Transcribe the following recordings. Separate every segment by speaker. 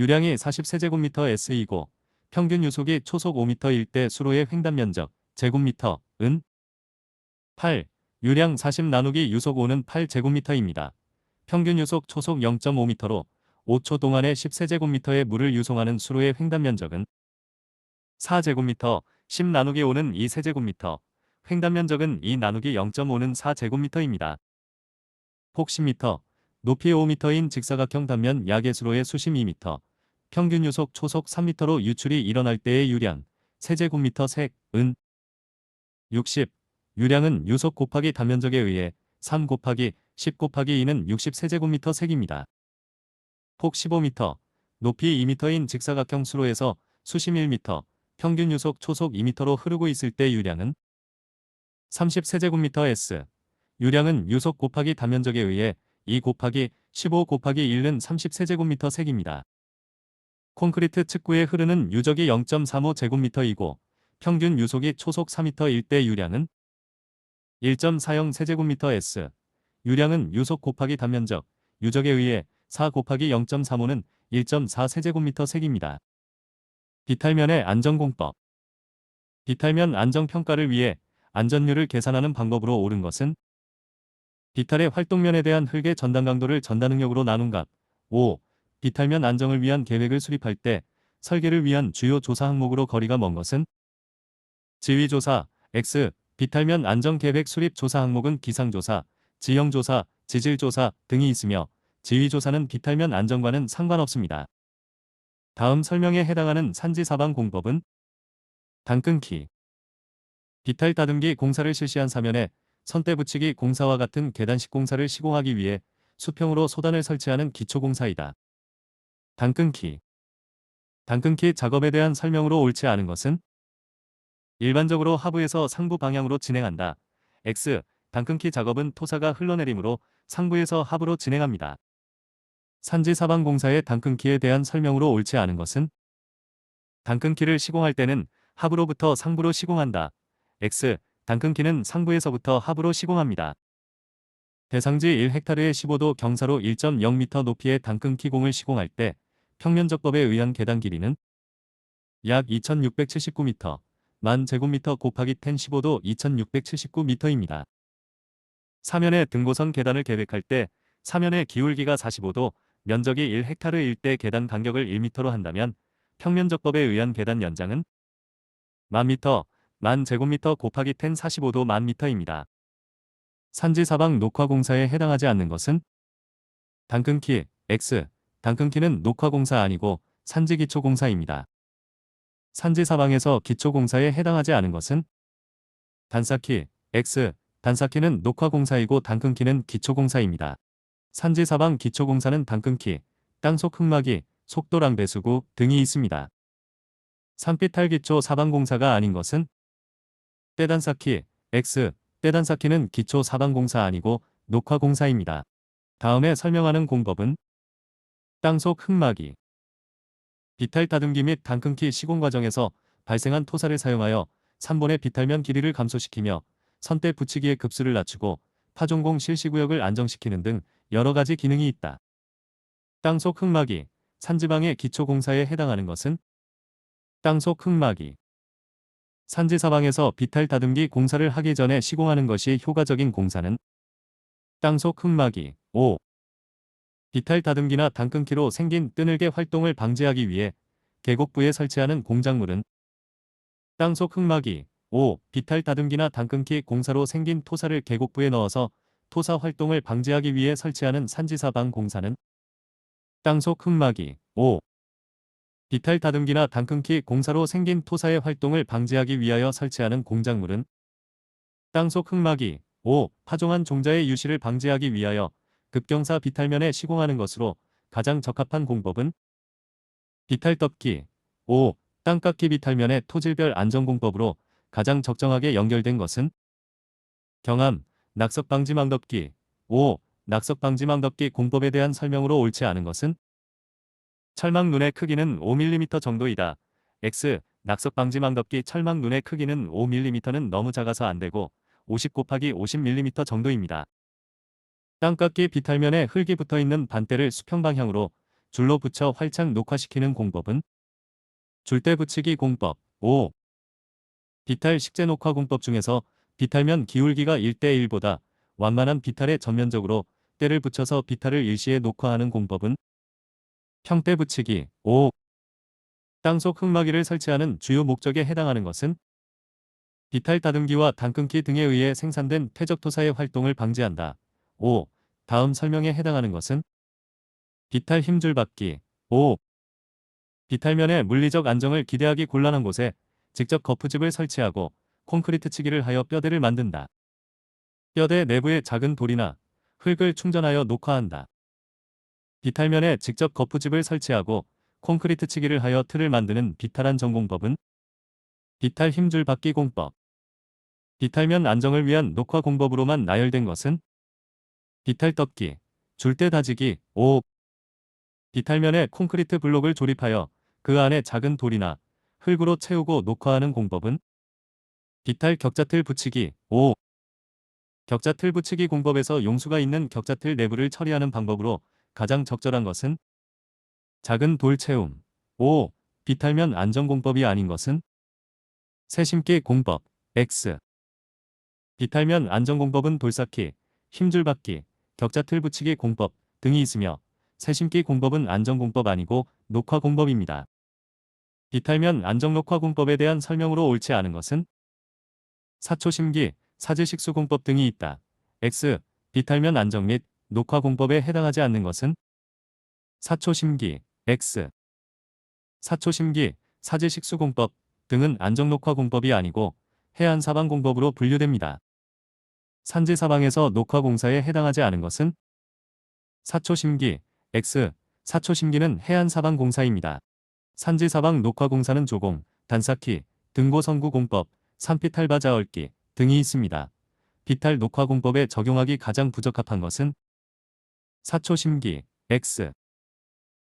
Speaker 1: 유량이 40세제곱미터 S이고 평균 유속이 초속 5m일 때 수로의 횡단면적 제곱미터 은 8. 유량 40 나누기 유속 5는 8제곱미터입니다. 평균 유속 초속 0.5m로 5초 동안에 10세제곱미터의 물을 유송하는 수로의 횡단면적은 4제곱미터, 10 나누기 5는 2세제곱미터, 횡단면적은 2 나누기 0.5는 4제곱미터입니다. 폭 10m, 높이 5m인 직사각형 단면 약의 수로의 수심 2m, 평균 유속 초속 3m로 유출이 일어날 때의 유량, 세제곱미터 색, 은 60. 유량은 유속 곱하기 단면적에 의해 3 곱하기 10 곱하기 2는 60세제곱미터 색입니다. 폭 15m, 높이 2m인 직사각형 수로에서 수심 1m, 평균 유속 초속 2m로 흐르고 있을 때 유량은 30세제곱미터 S. 유량은 유속 곱하기 단면적에 의해 2 곱하기 15 곱하기 1는 30세제곱미터 색입니다. 콘크리트 측구에 흐르는 유적이 0.35제곱미터이고 평균 유속이 초속 4m일 때 유량은 1.40세제곱미터 S. 유량은 유속 곱하기 단면적, 유적에 의해 4 곱하기 0.35는 1.4세제곱미터 색입니다. 비탈면의 안전공법. 비탈면 안정평가를 위해 안전율을 계산하는 방법으로 옳은 것은 비탈의 활동면에 대한 흙의 전단 강도를 전단응력으로 나눈 값. 5. 비탈면 안정을 위한 계획을 수립할 때 설계를 위한 주요 조사 항목으로 거리가 먼 것은 지위조사. X. 비탈면 안정계획 수립 조사 항목은 기상조사, 지형조사, 지질조사 등이 있으며 지위조사는 비탈면 안정과는 상관없습니다. 다음 설명에 해당하는 산지사방 공법은 단끊기. 비탈 다듬기 공사를 실시한 사면에 선대 붙이기 공사와 같은 계단식 공사를 시공하기 위해 수평으로 소단을 설치하는 기초공사이다. 단끊기. 단끊기 작업에 대한 설명으로 옳지 않은 것은 일반적으로 하부에서 상부 방향으로 진행한다. X. 단끊기 작업은 토사가 흘러내리므로 상부에서 하부로 진행합니다. 산지사방 공사의 단끊기에 대한 설명으로 옳지 않은 것은 단끊기를 시공할 때는 하부로부터 상부로 시공한다. X. 단끊기는 상부에서부터 하부로 시공합니다. 대상지 1헥타르의 15도 경사로 1.0m 높이의 단끊기 공을 시공할 때 평면적법에 의한 계단 길이는 약 2679m, 만 제곱미터 곱하기 10 15도 2679m입니다. 사면의 등고선 계단을 계획할 때 사면의 기울기가 45도, 면적이 1헥타르일 때 계단 간격을 1m로 한다면 평면적법에 의한 계단 연장은 1000m, 만 제곱미터 곱하기 10 45도 1000m입니다. 산지사방 녹화공사에 해당하지 않는 것은 단끊기, X. 단끊기는 녹화공사 아니고 산지기초공사입니다. 산지사방에서 기초공사에 해당하지 않은 것은 단쌓기, X. 단쌓기는 녹화공사이고 단끊기는 기초공사입니다. 산지사방 기초공사는 단끊기, 땅속 흙막이, 속도랑 배수구 등이 있습니다. 산비탈 기초 사방공사가 아닌 것은 떼단쌓기, X. 떼단쌓기는 기초 사방공사 아니고 녹화공사입니다. 다음에 설명하는 공법은 땅속 흙막이. 비탈 다듬기 및 단끊기 시공 과정에서 발생한 토사를 사용하여 3본의 비탈면 길이를 감소시키며 선대 붙이기의 급수를 낮추고 파종공 실시구역을 안정시키는 등 여러 가지 기능이 있다. 땅속 흙막이. 산지방의 기초공사에 해당하는 것은 땅속 흙막이. 산지사방에서 비탈 다듬기 공사를 하기 전에 시공하는 것이 효과적인 공사는 땅속 흙막이. 5. 비탈 다듬기나 단끊기로 생긴 뜨늘개 활동을 방지하기 위해 계곡부에 설치하는 공작물은 땅속 흙막이. 5. 비탈 다듬기나 단끊기 공사로 생긴 토사를 계곡부에 넣어서 토사 활동을 방지하기 위해 설치하는 산지사방 공사는 땅속 흙막이. 5. 비탈 다듬기나 단끊기 공사로 생긴 토사의 활동을 방지하기 위하여 설치하는 공작물은 땅속 흙막이. 5. 파종한 종자의 유실을 방지하기 위하여 급경사 비탈면에 시공하는 것으로 가장 적합한 공법은 비탈 덮기. 5. 땅깎기 비탈면의 토질별 안전공법으로 가장 적정하게 연결된 것은 경암, 낙석방지망덮기. 5. 낙석방지망덮기 공법에 대한 설명으로 옳지 않은 것은 철망눈의 크기는 5mm 정도이다. X. 낙석방지망덮기 철망눈의 크기는 5mm는 너무 작아서 안되고 50 곱하기 50mm 정도입니다. 땅깎기 비탈면에 흙이 붙어있는 반대를 수평 방향으로 줄로 붙여 활착 녹화시키는 공법은 줄대 붙이기 공법. 5. 비탈 식재 녹화 공법 중에서 비탈면 기울기가 1대1보다 완만한 비탈에 전면적으로 때를 붙여서 비탈을 일시에 녹화하는 공법은 평대 붙이기. 5. 땅속 흙막이를 설치하는 주요 목적에 해당하는 것은 비탈 다듬기와 단끊기 등에 의해 생산된 퇴적토사의 활동을 방지한다. 5. 다음 설명에 해당하는 것은 비탈 힘줄 받기. 5. 비탈면의 물리적 안정을 기대하기 곤란한 곳에 직접 거푸집을 설치하고 콘크리트 치기를 하여 뼈대를 만든다. 뼈대 내부에 작은 돌이나 흙을 충전하여 녹화한다. 비탈면에 직접 거푸집을 설치하고 콘크리트 치기를 하여 틀을 만드는 비탈한 전공법은 비탈 힘줄 받기 공법. 비탈면 안정을 위한 녹화 공법으로만 나열된 것은 비탈 덮기, 줄대 다지기. 5. 비탈면에 콘크리트 블록을 조립하여 그 안에 작은 돌이나 흙으로 채우고 녹화하는 공법은 비탈 격자틀 붙이기. 5. 격자틀 붙이기 공법에서 용수가 있는 격자틀 내부를 처리하는 방법으로 가장 적절한 것은 작은 돌 채움. 5. 비탈면 안정 공법이 아닌 것은 새심기 공법. X. 비탈면 안정 공법은 돌쌓기, 힘줄 받기, 격자틀 붙이기 공법 등이 있으며 새심기 공법은 안정 공법 아니고 녹화 공법입니다. 비탈면 안정 녹화 공법에 대한 설명으로 옳지 않은 것은 사초심기, 사지식수 공법 등이 있다. X. 비탈면 안정 및 녹화 공법에 해당하지 않는 것은 사초심기. X. 사초심기, 사지식수 공법 등은 안정 녹화 공법이 아니고 해안사방 공법으로 분류됩니다. 산지사방에서 녹화 공사에 해당하지 않은 것은 사초심기. X. 사초심기는 해안사방 공사입니다. 산지사방 녹화 공사는 조공, 단쌓기, 등고선구 공법, 산비탈바자 얽기 등이 있습니다. 비탈 녹화 공법에 적용하기 가장 부적합한 것은 사초심기. X.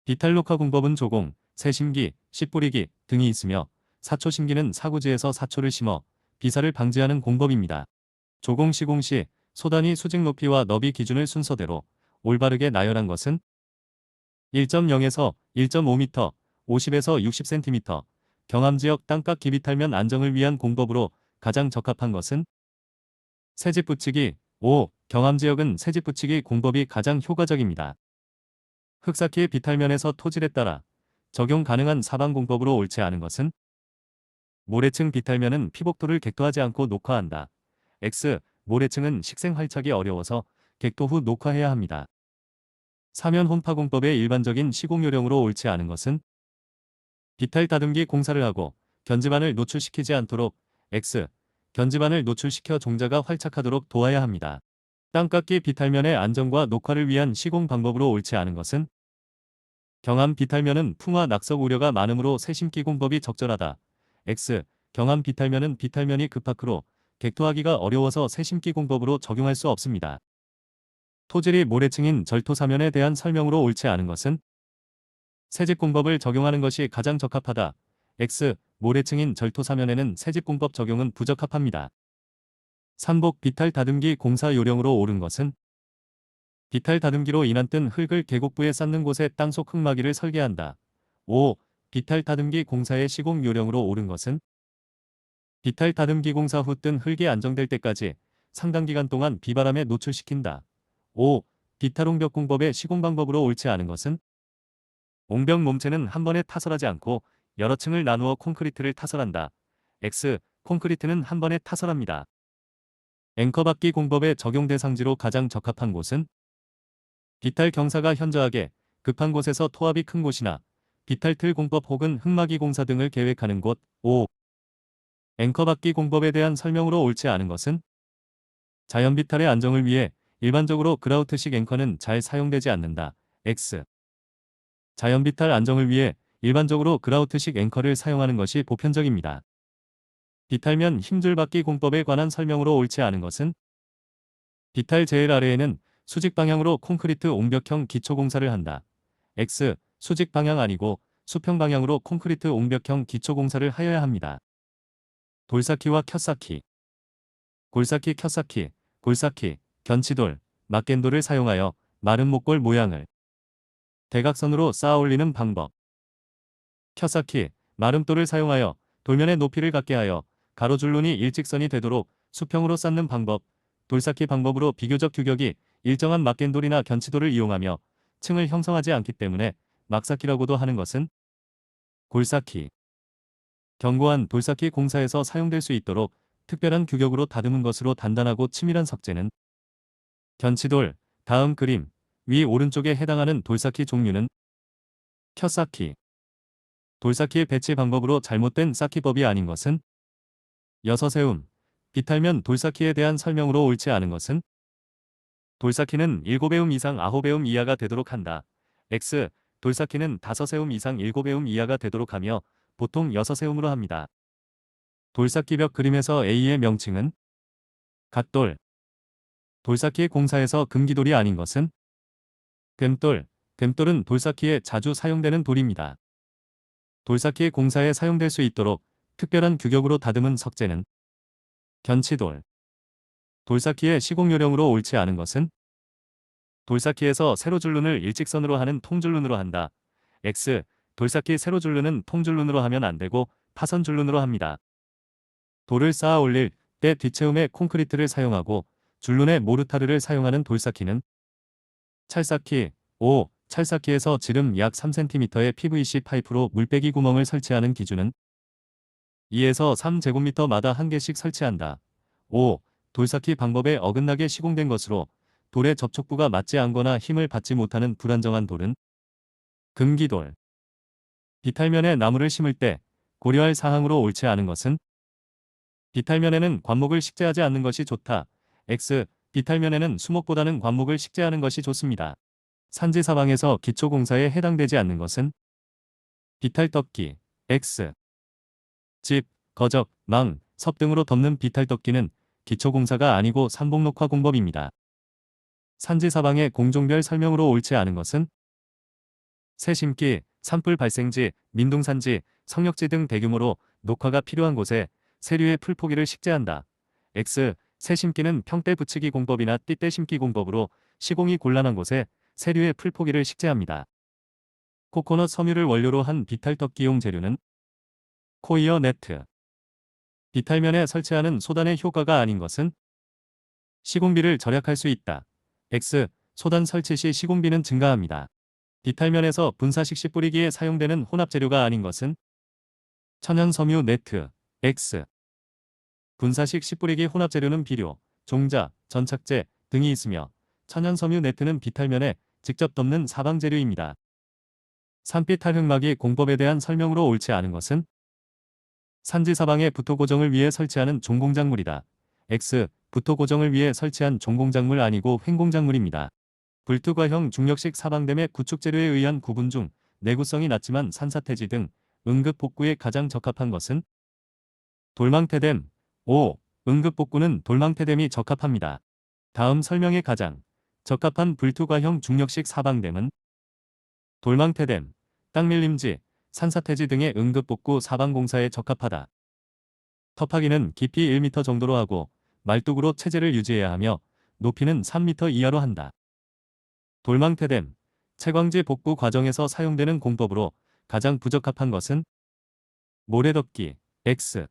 Speaker 1: 비탈 녹화 공법은 조공, 새심기, 씨뿌리기 등이 있으며 사초심기는 사구지에서 사초를 심어 비사를 방지하는 공법입니다. 조공 시공 시 소단위 수직 높이와 너비 기준을 순서대로 올바르게 나열한 것은 1.0에서 1.5m, 50에서 60cm, 경암지역 땅각 기비탈면 안정을 위한 공법으로 가장 적합한 것은 새집 붙이기. 5. 경암지역은 새집 붙이기 공법이 가장 효과적입니다. 흙쌓기의 비탈면에서 토질에 따라 적용 가능한 사방 공법으로 옳지 않은 것은 모래층 비탈면은 피복토를 객토하지 않고 녹화한다. X. 모래층은 식생 활착이 어려워서 객토 후 녹화해야 합니다. 사면 혼파 공법의 일반적인 시공 요령으로 옳지 않은 것은 비탈 다듬기 공사를 하고 견지반을 노출시키지 않도록 X. 견지반을 노출시켜 종자가 활착하도록 도와야 합니다. 땅깎기 비탈면의 안정과 녹화를 위한 시공 방법으로 옳지 않은 것은 경암 비탈면은 풍화 낙석 우려가 많으므로 새심기 공법이 적절하다. X. 경암 비탈면은 비탈면이 급하크로 객토하기가 어려워서 새심기 공법으로 적용할 수 없습니다. 토질이 모래층인 절토사면에 대한 설명으로 옳지 않은 것은 새집 공법을 적용하는 것이 가장 적합하다. X. 모래층인 절토사면에는 새집 공법 적용은 부적합합니다. 산복 비탈 다듬기 공사 요령으로 옳은 것은 비탈 다듬기로 인한 뜬 흙을 계곡부에 쌓는 곳에 땅속 흙막이를 설계한다. 5. 비탈 다듬기 공사의 시공 요령으로 옳은 것은 비탈 다듬기 공사 후 뜬 흙이 안정될 때까지 상당 기간 동안 비바람에 노출시킨다. 5. 비탈 옹벽 공법의 시공 방법으로 옳지 않은 것은 옹벽 몸체는 한 번에 타설하지 않고 여러 층을 나누어 콘크리트를 타설한다. X. 콘크리트는 한 번에 타설합니다. 앵커 받기 공법의 적용 대상지로 가장 적합한 곳은 비탈 경사가 현저하게 급한 곳에서 토합이 큰 곳이나 비탈틀 공법 혹은 흙막이 공사 등을 계획하는 곳. 5. 앵커 받기 공법에 대한 설명으로 옳지 않은 것은 자연 비탈의 안정을 위해 일반적으로 그라우트식 앵커는 잘 사용되지 않는다. X. 자연 비탈 안정을 위해 일반적으로 그라우트식 앵커를 사용하는 것이 보편적입니다. 비탈면 힘줄 받기 공법에 관한 설명으로 옳지 않은 것은 비탈 제일 아래에는 수직 방향으로 콘크리트 옹벽형 기초 공사를 한다. X. 수직 방향 아니고 수평 방향으로 콘크리트 옹벽형 기초 공사를 하여야 합니다. 돌쌓기와 켜쌓기. 골쌓기, 켜쌓기, 골쌓기, 견치돌, 막겐돌을 사용하여 마른 목골 모양을 대각선으로 쌓아 올리는 방법. 켜쌓기, 마름돌을 사용하여 돌면의 높이를 같게 하여 가로줄눈이 일직선이 되도록 수평으로 쌓는 방법. 돌쌓기 방법으로 비교적 규격이 일정한 막겐돌이나 견치돌을 이용하며 층을 형성하지 않기 때문에 막쌓기라고도 하는 것은 골쌓기. 견고한 돌쌓기 공사에서 사용될 수 있도록 특별한 규격으로 다듬은 것으로 단단하고 치밀한 석재는 견치돌. 다음 그림 위 오른쪽에 해당하는 돌쌓기 종류는 켜쌓기. 돌쌓기의 배치 방법으로 잘못된 쌓기법이 아닌 것은 여서세움. 비탈면 돌쌓기에 대한 설명으로 옳지 않은 것은 돌쌓기는 7배움 이상 9배움 이하가 되도록 한다. X. 돌쌓기는 5세움 이상 7배움 이하가 되도록 하며 보통 6세움으로 합니다. 돌쌓기벽 그림에서 A의 명칭은 갓돌. 돌쌓기 공사에서 금기돌이 아닌 것은 괸돌. 괸돌은 돌쌓기에 자주 사용되는 돌입니다. 돌쌓기 공사에 사용될 수 있도록 특별한 규격으로 다듬은 석재는 견치돌. 돌쌓기의 시공요령으로 옳지 않은 것은 돌쌓기에서 세로줄눈을 일직선으로 하는 통줄눈으로 한다. X. 돌쌓기 세로줄눈은 통줄눈으로 하면 안되고 파선줄눈으로 합니다. 돌을 쌓아 올릴 때 뒷채움에 콘크리트를 사용하고 줄눈에 모르타르를 사용하는 돌쌓기는 찰쌓기. 5. 찰쌓기에서 지름 약 3cm의 PVC 파이프로 물빼기 구멍을 설치하는 기준은 2에서 3제곱미터마다 한 개씩 설치한다. 5. 돌쌓기 방법에 어긋나게 시공된 것으로 돌의 접촉부가 맞지 않거나 힘을 받지 못하는 불안정한 돌은 금기돌. 비탈면에 나무를 심을 때 고려할 사항으로 옳지 않은 것은 비탈면에는 관목을 식재하지 않는 것이 좋다. X. 비탈면에는 수목보다는 관목을 식재하는 것이 좋습니다. 산지사방에서 기초공사에 해당되지 않는 것은 비탈덮기. X. 집, 거적, 망, 섭 등으로 덮는 비탈덮기는 기초공사가 아니고 산복녹화 공법입니다. 산지사방의 공종별 설명으로 옳지 않은 것은 새심기, 산불 발생지, 민둥산지, 성역지 등 대규모로 녹화가 필요한 곳에 세류의 풀포기를 식재한다. X. 새심기는 평대 붙이기 공법이나 띠대 심기 공법으로 시공이 곤란한 곳에 세류의 풀포기를 식재합니다. 코코넛 섬유를 원료로 한 비탈덮기용 재료는 코이어 네트. 비탈면에 설치하는 소단의 효과가 아닌 것은 시공비를 절약할 수 있다. X. 소단 설치 시 시공비는 증가합니다. 비탈면에서 분사식시 뿌리기에 사용되는 혼합재료가 아닌 것은 천연섬유 네트. X. 분사식 시 뿌리기 혼합재료는 비료, 종자, 전착제 등이 있으며 천연섬유 네트는 비탈면에 직접 덮는 사방재료입니다. 산비탈 흙막이 공법에 대한 설명으로 옳지 않은 것은 산지사방의 부토 고정을 위해 설치하는 종공작물이다. X. 부토 고정을 위해 설치한 종공작물 아니고 횡공작물입니다. 불투과형 중력식 사방댐의 구축재료에 의한 구분 중 내구성이 낮지만 산사태지 등 응급복구에 가장 적합한 것은 돌망태댐. 5. 응급복구는 돌망태댐이 적합합니다. 다음 설명에 가장 적합한 불투과형 중력식 사방댐은 돌망태댐, 땅밀림지, 산사태지 등의 응급복구 사방공사에 적합하다. 터파기는 깊이 1m 정도로 하고 말뚝으로 체제를 유지해야 하며 높이는 3m 이하로 한다. 돌망태댐, 채광지 복구 과정에서 사용되는 공법으로 가장 부적합한 것은 모래덮기. X.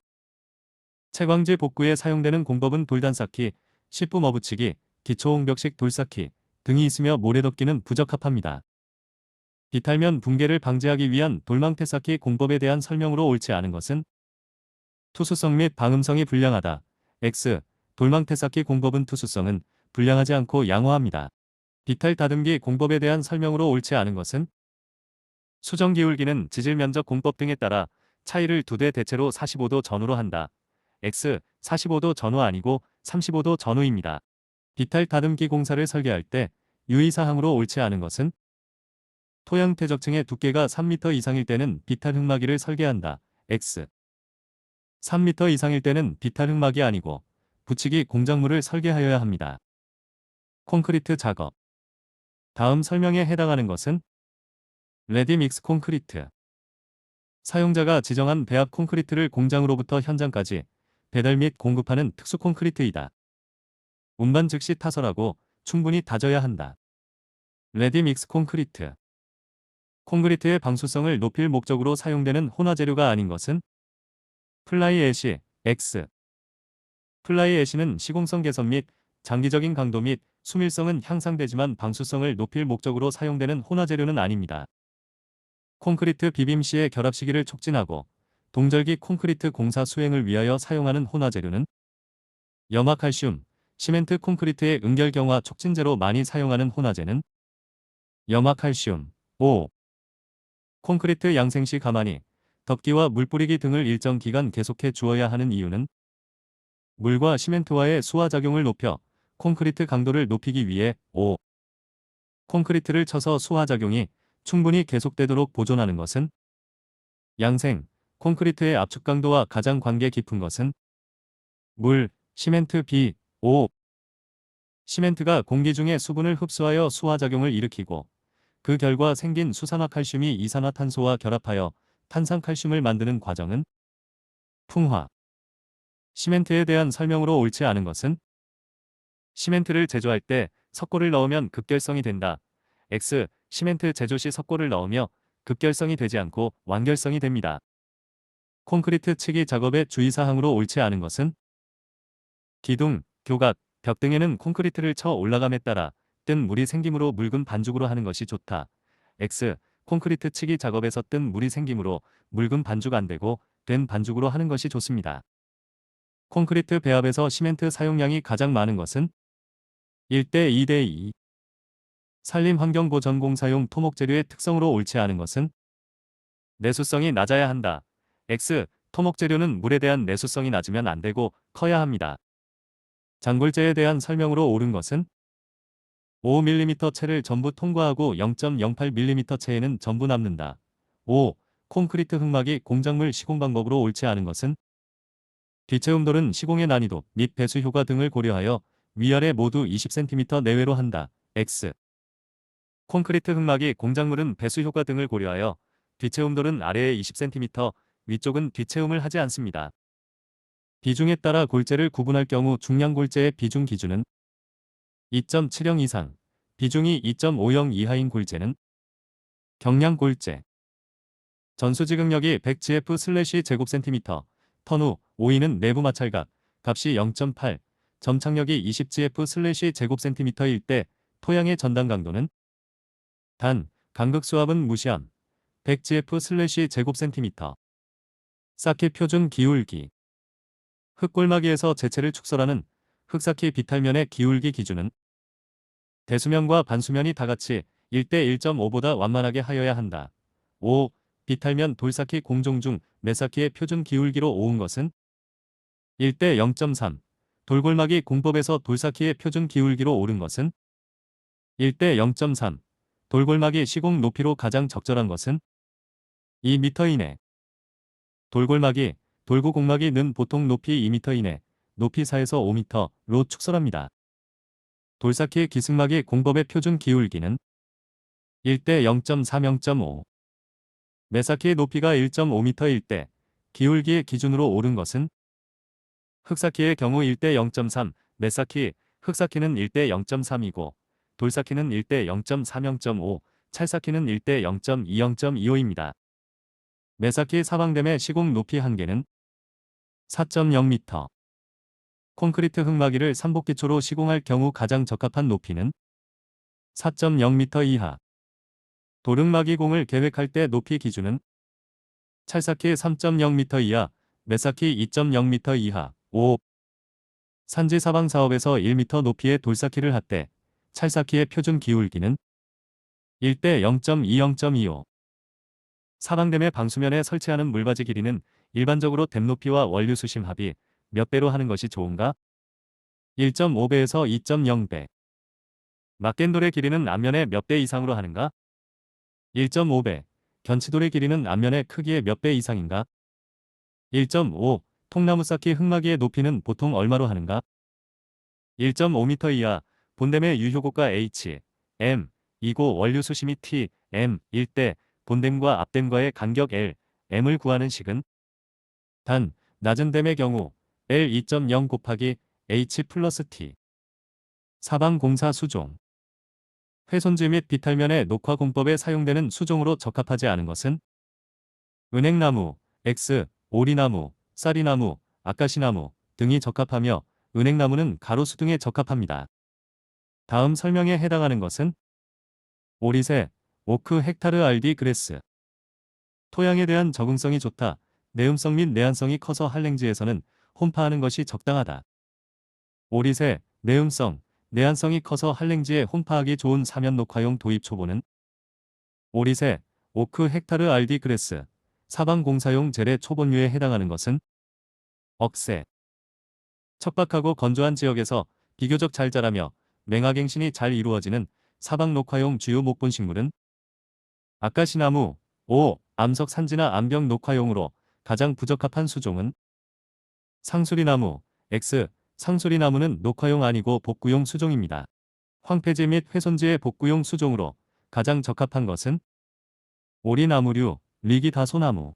Speaker 1: 채광지 복구에 사용되는 공법은 돌단쌓기, 시품 어붙이기, 기초옹벽식 돌쌓기 등이 있으며 모래덮기는 부적합합니다. 비탈면 붕괴를 방지하기 위한 돌망태 쌓기 공법에 대한 설명으로 옳지 않은 것은 투수성 및 방음성이 불량하다. X. 돌망태 쌓기 공법은 투수성은 불량하지 않고 양호합니다. 비탈 다듬기 공법에 대한 설명으로 옳지 않은 것은 수정 기울기는 지질 면적 공법 등에 따라 차이를 2대 대체로 45도 전후로 한다. X. 45도 전후 아니고 35도 전후입니다. 비탈 다듬기 공사를 설계할 때 유의사항으로 옳지 않은 것은 토양 퇴적층의 두께가 3m 이상일 때는 비탈 흙막이를 설계한다. X. 3m 이상일 때는 비탈 흙막이 아니고 붙이기 공작물을 설계하여야 합니다. 콘크리트 작업. 다음 설명에 해당하는 것은 레디믹스 콘크리트. 사용자가 지정한 배합 콘크리트를 공장으로부터 현장까지 배달 및 공급하는 특수 콘크리트이다. 운반 즉시 타설하고 충분히 다져야 한다. 레디믹스 콘크리트. 콘크리트의 방수성을 높일 목적으로 사용되는 혼화재료가 아닌 것은 플라이애시, X. 플라이애시는 시공성 개선 및 장기적인 강도 및 수밀성은 향상되지만 방수성을 높일 목적으로 사용되는 혼화재료는 아닙니다. 콘크리트 비빔 시의 결합 시기를 촉진하고 동절기 콘크리트 공사 수행을 위하여 사용하는 혼화재료는 염화칼슘, 시멘트 콘크리트의 응결경화 촉진제로 많이 사용하는 혼화재는 염화칼슘, 5. 콘크리트 양생 시 가만히 덮기와 물 뿌리기 등을 일정 기간 계속해 주어야 하는 이유는 물과 시멘트와의 수화작용을 높여 콘크리트 강도를 높이기 위해 5. 콘크리트를 쳐서 수화작용이 충분히 계속되도록 보존하는 것은 양생, 콘크리트의 압축 강도와 가장 관계 깊은 것은 물, 시멘트 비, 5. 시멘트가 공기 중에 수분을 흡수하여 수화작용을 일으키고 그 결과 생긴 수산화칼슘이 이산화탄소와 결합하여 탄산칼슘을 만드는 과정은 풍화. 시멘트에 대한 설명으로 옳지 않은 것은 시멘트를 제조할 때 석고를 넣으면 급결성이 된다. X. 시멘트 제조 시 석고를 넣으며 급결성이 되지 않고 완결성이 됩니다. 콘크리트 치기 작업의 주의사항으로 옳지 않은 것은 기둥, 교각, 벽 등에는 콘크리트를 쳐 올라감에 따라 뜬 물이 생김으로 묽은 반죽으로 하는 것이 좋다. X. 콘크리트 치기 작업에서 뜬 물이 생김으로 묽은 반죽 안 되고 된 반죽으로 하는 것이 좋습니다. 콘크리트 배합에서 시멘트 사용량이 가장 많은 것은 1대 2대 2. 산림환경보전공사용 토목재료의 특성으로 옳지 않은 것은 내수성이 낮아야 한다. X. 토목재료는 물에 대한 내수성이 낮으면 안 되고 커야 합니다. 장골재에 대한 설명으로 옳은 것은 5mm 채를 전부 통과하고 0.08mm 채에는 전부 남는다. 5. 콘크리트 흙막이 공작물 시공 방법으로 옳지 않은 것은 뒷체움돌은 시공의 난이도 및 배수 효과 등을 고려하여 위아래 모두 20cm 내외로 한다. X. 콘크리트 흙막이 공작물은 배수 효과 등을 고려하여 뒷체움돌은 아래에 20cm, 위쪽은 뒷체움을 하지 않습니다. 비중에 따라 골재를 구분할 경우 중량골재의 비중 기준은 2.70 이상, 비중이 2.50 이하인 골재는 경량골재. 전수지극력이 100gf/제곱센티미터, 턴 후 5인은 내부 마찰각, 값이 0.8, 점착력이 20gf/제곱센티미터일 때 토양의 전단 강도는 단, 간극수압은 무시함, 100gf/제곱센티미터. 쌓기 표준 기울기. 흙골마기에서 재체를 축설하는 흙쌓기 비탈면의 기울기 기준은 대수면과 반수면이 다같이 1대 1.5보다 완만하게 하여야 한다. 5. 비탈면 돌쌓기 공종 중 매쌓기의 표준 기울기로 옳은 것은 1대 0.3. 돌골마기 공법에서 돌쌓기의 표준 기울기로 옳은 것은 1대 0.3. 돌골마기 시공 높이로 가장 적절한 것은 2m 이내. 돌골마기, 돌구공마기는 보통 높이 2m 이내, 높이 4에서 5m로 축설합니다. 돌쌓기 기승마기 공법의 표준 기울기는 1대 0.3, 0.5. 매쌓기의 높이가 1.5m일 때 기울기의 기준으로 옳은 것은 흙쌓기의 경우 1대 0.3, 매쌓기, 흙쌓기는 1대 0.3이고 돌쌓기는 1대 0.3, 0.5, 찰쌓기는 1대 0.2, 0.25입니다. 매쌓기 사방댐의 시공 높이 한계는 4.0m. 콘크리트 흙마기를 삼복기초로 시공할 경우 가장 적합한 높이는 4.0m 이하. 도릉마기공을 계획할 때 높이 기준은 찰쌓기 3.0m 이하, 매쌓기 2.0m 이하. 5. 산지 사방 사업에서 1m 높이의 돌쌓기를 할 때 찰쌓기의 표준 기울기는 1대 0.2, 0.25. 사방댐의 방수면에 설치하는 물바지 길이는 일반적으로 댐 높이와 원류 수심 합이 몇 배로 하는 것이 좋은가? 1.5배에서 2.0배. 막겐돌의 길이는 앞면의 몇 배 이상으로 하는가? 1.5배. 견치돌의 길이는 앞면의 크기의 몇 배 이상인가? 1.5. 통나무 쌓기 흙마기의 높이는 보통 얼마로 하는가? 1.5m 이하. 본댐의 유효고가 H, M, 이고 원류 수심이 T, M, 1대 본댐과 앞댐과의 간격 L, M을 구하는 식은 단, 낮은 댐의 경우 L 2.0 곱하기 H 플러스 T. 사방 공사 수종. 훼손지 및 비탈면의 녹화 공법에 사용되는 수종으로 적합하지 않은 것은 은행나무, X, 오리나무, 쌀이나무, 아카시나무 등이 적합하며 은행나무는 가로수 등에 적합합니다. 다음 설명에 해당하는 것은 오리새, 오크 헥타르 알디 그레스. 토양에 대한 적응성이 좋다. 내음성 및 내한성이 커서 한랭지에서는 혼파하는 것이 적당하다. 오리새, 내음성, 내한성이 커서 한랭지에 혼파하기 좋은 사면 녹화용 도입 초보는 오리새, 오크 헥타르 알디 그레스. 사방 공사용 재래 초본류에 해당하는 것은 억새. 척박하고 건조한 지역에서 비교적 잘 자라며 맹하갱신이 잘 이루어지는 사방 녹화용 주요 목본식물은 아카시나무, 암석 산지나 암벽 녹화용으로 가장 부적합한 수종은 상수리나무, X. 상수리나무는 녹화용 아니고 복구용 수종입니다. 황폐지 및 훼손지의 복구용 수종으로 가장 적합한 것은 오리나무류, 리기다소나무.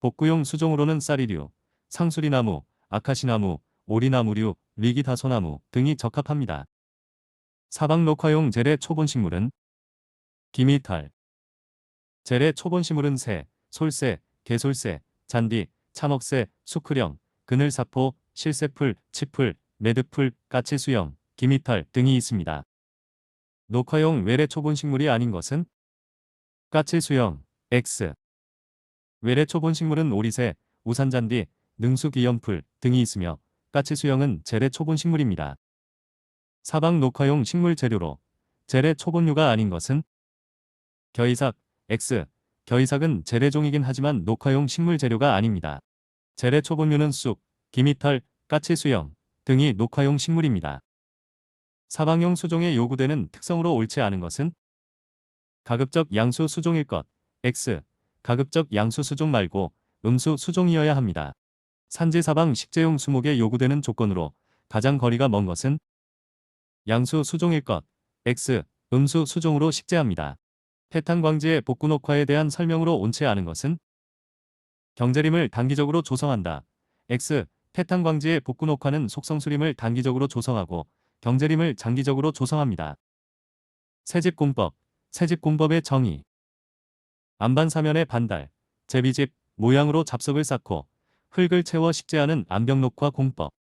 Speaker 1: 복구용 수종으로는 쌀이류, 상수리나무, 아카시나무, 오리나무류, 리기다소나무 등이 적합합니다. 사방 녹화용 재래 초본식물은 기미탈. 재래 초본식물은 새, 솔새, 개솔새, 잔디, 참억새, 수크령, 그늘사포, 실새풀, 치풀, 매듭풀, 까치수염, 기미탈 등이 있습니다. 녹화용 외래 초본식물이 아닌 것은 까치수염, X. 외래 초본식물은 오리새, 우산잔디, 능수기염풀 등이 있으며 까치수염은 재래 초본식물입니다. 사방 녹화용 식물 재료로 재래 초본류가 아닌 것은 겨이삭, X. 겨이삭은 재래종이긴 하지만 녹화용 식물 재료가 아닙니다. 재래 초본류는 쑥, 기미털, 까치수염 등이 녹화용 식물입니다. 사방용 수종에 요구되는 특성으로 옳지 않은 것은 가급적 양수 수종일 것, X. 가급적 양수 수종 말고 음수 수종이어야 합니다. 산지 사방 식재용 수목에 요구되는 조건으로 가장 거리가 먼 것은 양수 수종일 것, X. 음수 수종으로 식재합니다. 패탄광지의 복구 녹화에 대한 설명으로 옳지 않은 것은 경제림을 단기적으로 조성한다. X. 패탄광지의 복구 녹화는 속성수림을 단기적으로 조성하고 경제림을 장기적으로 조성합니다. 새집공법, 새집공법의 정의. 안반 사면의 반달, 제비집, 모양으로 잡석을 쌓고 흙을 채워 식재하는 안벽 녹화 공법.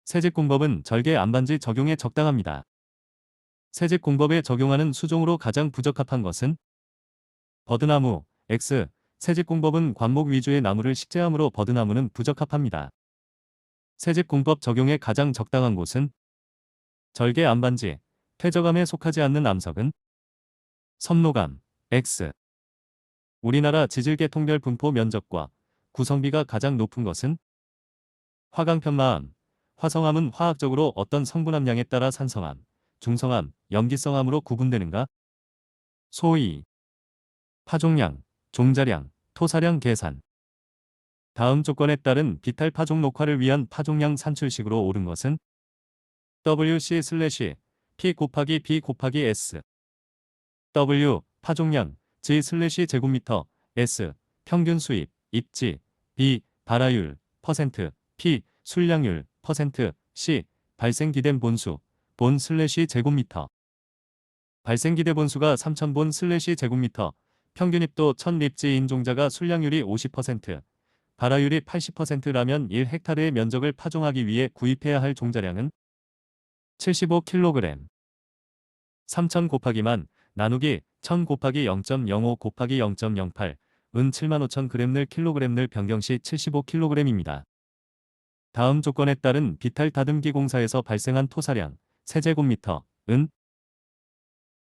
Speaker 1: 새집공법은 절개 안반지 적용에 적당합니다. 새집공법에 적용하는 수종으로 가장 부적합한 것은 버드나무, X. 새집공법은 관목 위주의 나무를 식재하므로 버드나무는 부적합합니다. 새집공법 적용에 가장 적당한 곳은 절개 안반지, 퇴저감에 속하지 않는 암석은 섬노감, X. 우리나라 지질계통별 분포 면적과 구성비가 가장 높은 것은 화강편마암. 화성암은 화학적으로 어떤 성분 함량에 따라 산성암, 중성암, 염기성암으로 구분되는가? 소위 파종량, 종자량, 토사량 계산. 다음 조건에 따른 비탈 파종 녹화를 위한 파종량 산출식으로 옳은 것은 WC/P 곱하기 B 곱하기 S. W. 파종량 G/ 제곱미터 S. 평균 수입 입지 B. 발화율 퍼센트 P. 술량률 퍼센트 C. 발생기된 본수 본/ 제곱미터. 발생기대 본수가 3000본/ 제곱미터, 평균입도 1000립지인 종자가 술량률이 50%, 발화율이 80%라면 1헥타르의 면적을 파종하기 위해 구입해야 할 종자량은 75kg. 3000 곱하기만 나누기 1000 곱하기 0.05 곱하기 0.08 은 75000g 늘 kg 늘 변경시 75kg입니다. 다음 조건에 따른 비탈 다듬기 공사에서 발생한 토사량 세제곱미터 은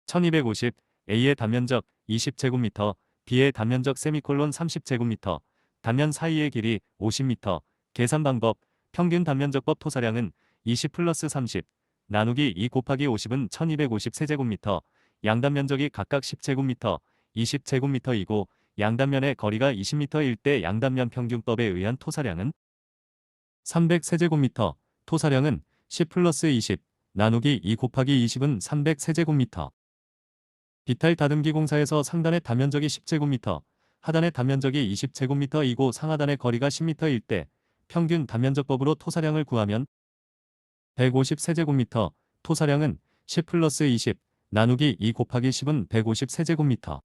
Speaker 1: 1250, A의 단면적 20제곱미터, B의 단면적 세미콜론 30제곱미터, 단면 사이의 길이 50m, 계산 방법, 평균 단면적법 토사량은 20 플러스 30, 나누기 2 곱하기 50은 1250 세제곱미터, 양단면적이 각각 10제곱미터, 20제곱미터이고 양단면의 거리가 20m일 때 양단면 평균법에 의한 토사량은 300 세제곱미터, 토사량은 10 플러스 20, 나누기 2 곱하기 20은 300 세제곱미터. 비탈 다듬기 공사에서 상단의 단면적이 10제곱미터, 하단의 단면적이 20제곱미터이고 상하단의 거리가 10m일 때 평균 단면적법으로 토사량을 구하면 150 세제곱미터, 토사량은 10 플러스 20, 나누기 2 곱하기 10은 150 세제곱미터.